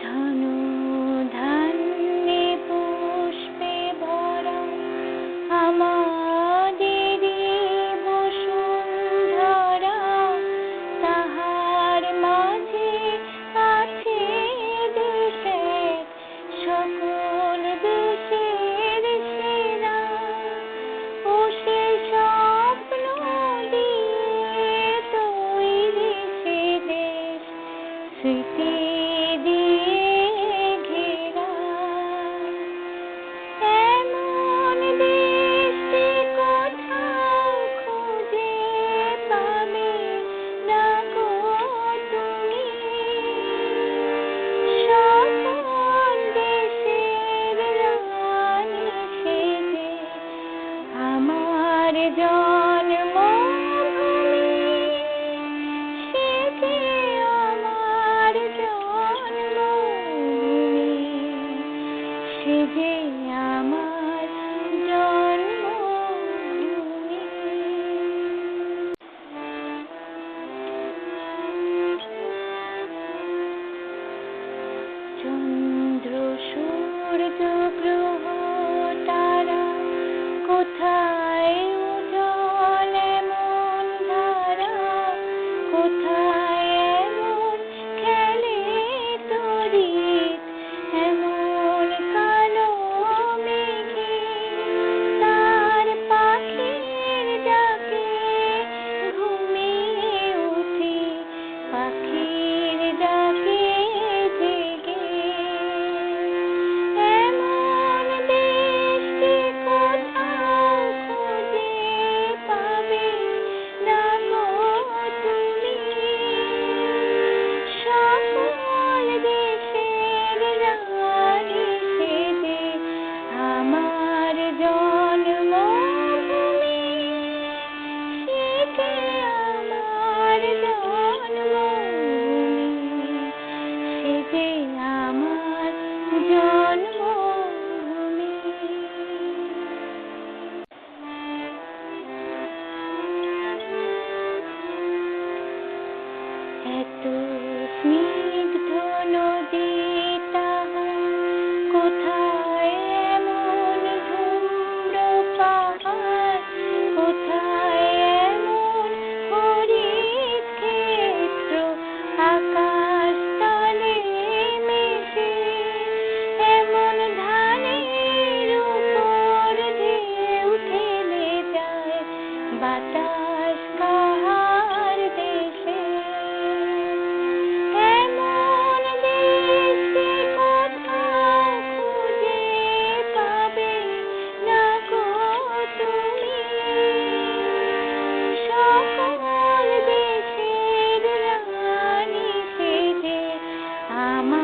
ধনু ধান্যে পুষ্পে ভরা আমাদেরি বসুন্ধরা, তাহার মাঝে আছে দেশে সকল দেশের সেরা। ও সে স্বপ্ন দিয়ে তৈরি সে দেশ, স্মৃতি দিয়ে ঘেরা। এমন দেশে কোথাও খুঁজে পাবে না গো তুমি। সকল দেশের রানী সেজে আমার জন্মভূমি, সেজে আমার জন্মভূমি, সেজে আমার জন্মভূমি। চন্দ্র সূর্য গ্রহ তারা, কোথায় উজ্জ্বল এমন ধারা, কোথায় এমন খেলে তড়িৎ, এমন কালো মেঘে তার পাখির ডাকে ঘুমিয়ে উঠি, পাখির ডাকে জেগে। এমন দেশে কোথাও খুঁজে পাবে না গো তুমি। সকল দেশের রানী সেজে আমার জন্মভূমি, সেজে আমার জন্মভূমি, সেজে আমার জন্মভূমি। এত স্নিগ্ধ নদী তাহার, কোথায় এমন ধূম্র পাহাড়, কোথায় এমন হরিত ক্ষেত্র আকাশ তলে মেশে, এমন ধানের উপর ঢেউ ঠেলে যায় বাতাস কাহার দেশে। এমন দেশে কোথাও খুঁজে পাবে না গো তুমি। সকল দেশের রানী সেজে আমার